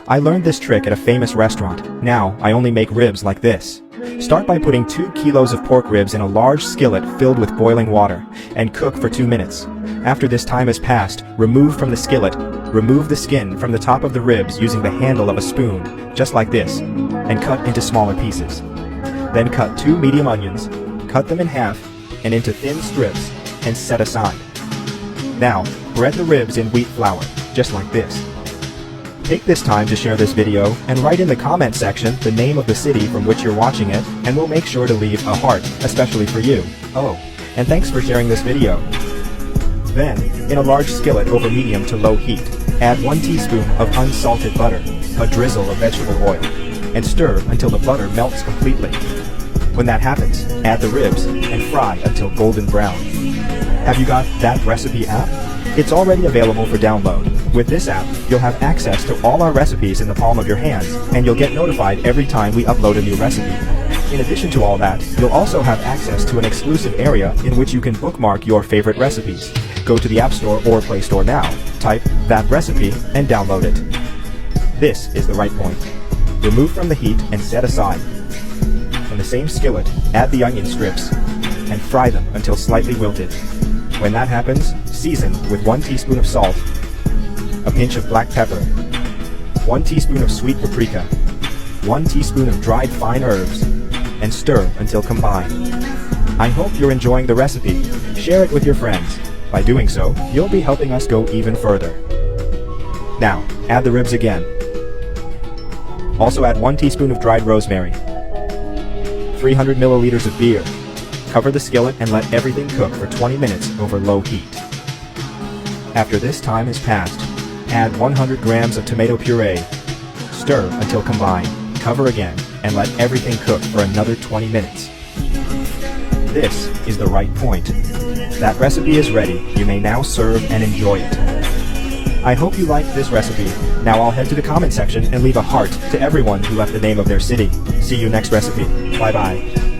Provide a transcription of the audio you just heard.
I learned this trick at a famous restaurant. Now, I only make ribs like this. Start by putting 2 kilos of pork ribs in a large skillet filled with boiling water, and cook for 2 minutes. After this time has passed, remove from the skillet. Remove the skin from the top of the ribs using the handle of a spoon, just like this, and cut into smaller pieces. Then cut 2 medium onions, cut them in half, and into thin strips, and set aside. Now, bread the ribs in wheat flour, just like this. Take this time to share this video and write in the comment section the name of the city from which you're watching it, and we'll make sure to leave a heart, especially for you. Oh, and thanks for sharing this video. Then, in a large skillet over medium to low heat, add 1 teaspoon of unsalted butter, a drizzle of vegetable oil, and stir until the butter melts completely. When that happens, add the ribs and fry until golden brown. Have you got That Recipe app? It's already available for download. With this app, you'll have access to all our recipes in the palm of your hands, and you'll get notified every time we upload a new recipe. In addition to all that, you'll also have access to an exclusive area in which you can bookmark your favorite recipes. Go to the App Store or Play Store now, type That Recipe, and download it. This is the right point. Remove from the heat and set aside. In the same skillet, add the onion strips, and fry them until slightly wilted. When that happens, season with 1 teaspoon of salt, a pinch of black pepper, 1 teaspoon of sweet paprika, 1 teaspoon of dried fine herbs, and stir until combined. I hope you're enjoying the recipe. Share it with your friends. By doing so, you'll be helping us go even further. Now, add the ribs again. Also add 1 teaspoon of dried rosemary, 300 milliliters of beer. Cover the skillet and let everything cook for 20 minutes over low heat. After this time has passed, add 100 grams of tomato puree. Stir until combined. Cover again and let everything cook for another 20 minutes. This is the right point. That recipe is ready. You may now serve and enjoy it. I hope you liked this recipe. Now I'll head to the comment section and leave a heart to everyone who left the name of their city. See you next recipe. Bye bye.